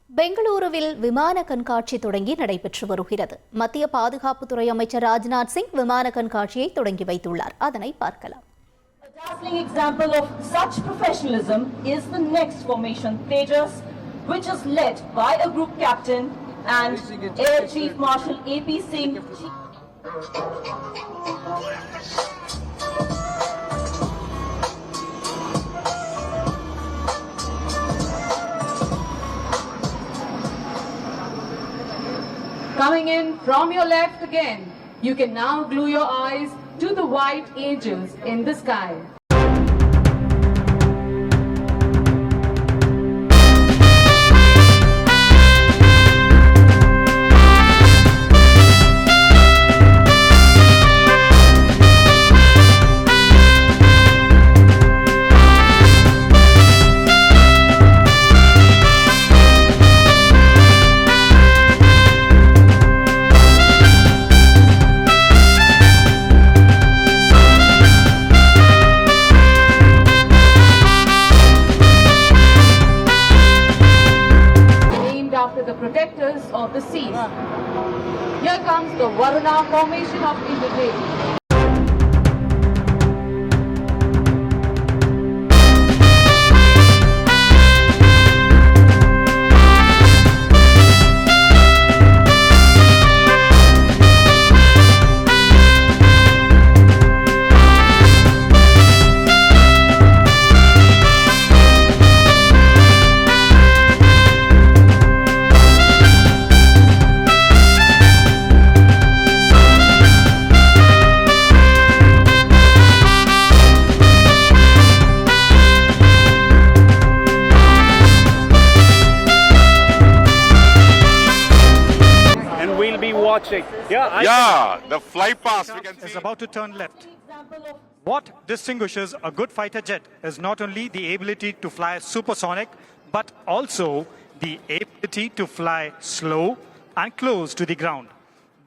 பெங்களூருவில் விமான கண்காட்சி தொடங்கி நடைபெற்று வருகிறது. மத்திய பாதுகாப்புத்துறை அமைச்சர் ராஜ்நாத் சிங் விமான கண்காட்சியை தொடங்கி வைத்துள்ளார். அதனை பார்க்கலாம். A dazzling example of such professionalism is the next formation, Tejas, which is led by a group captain and Air Chief Marshal AP Singh. Coming in from your left again, you can now glue your eyes to the white angels in the sky. After the protectors of the seas. Here comes the Varuna formation of India. Watching. The fly pass we can see is about to turn left. What distinguishes a good fighter jet is not only the ability to fly supersonic, but also the ability to fly slow and close to the ground.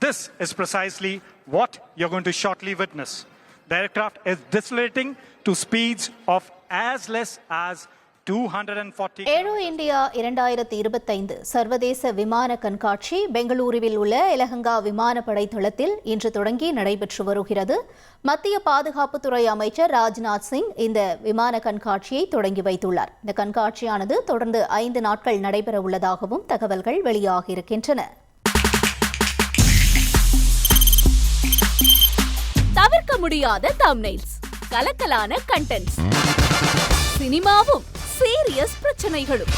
This is precisely what you're going to shortly witness. The aircraft is decelerating to speeds of as less as 240. Aero India 2025 சர்வதேச விமான கண்காட்சி பெங்களூருவில் உள்ள எலஹங்கா விமானப்படை தளத்தில் இன்று தொடங்கி நடைபெற்று வருகிறது. மத்திய பாதுகாப்புத்துறை அமைச்சர் ராஜ்நாத் சிங் இந்த விமான கண்காட்சியை தொடங்கி வைத்துள்ளார். இந்த கண்காட்சியானது தொடர்ந்து 5 நாட்கள் நடைபெற உள்ளதாகவும் தகவல்கள் வெளியாகியிருக்கின்றன. தவிர்க்க முடியாத தம்ப்நெயில்ஸ், கலக்கலான கண்டென்ட்ஸ், சினிமாவும் சீரியஸ் பிரச்சனைகளும்,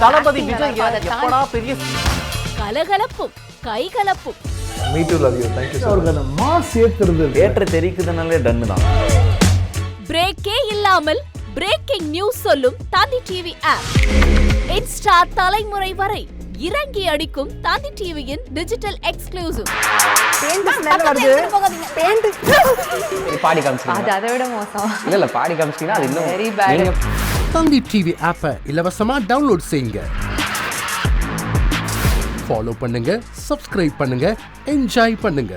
தளபதி விஜய் எப்படா பெரிய கலகலப்பும் கைகலப்பும், ஏற்ற தெரிக்குதுனாலே டன்னு தான். பிரேக்கே இல்லாமல் பிரேக்கிங் நியூஸ் சொல்லும் தந்தி டிவி ஆப். இன்ஸ்டா தலைமுறை வரை இறங்கி அடிக்கும் தந்தி டிவியின் டிஜிட்டல் எக்ஸ்க்ளூசிவ். பாடி காமிச்சிங்க, அதை விட மோசம் இல்ல பாடி காமிச்சிங்கன்னா அது இன்னும் வெரி பேட். தந்தி டிவி ஆப்பை இலவசமா டவுன்லோட் செய்யுங்க. ஃபாலோ பண்ணுங்க, சப்ஸ்கிரைப் பண்ணுங்க, என்ஜாய் பண்ணுங்க.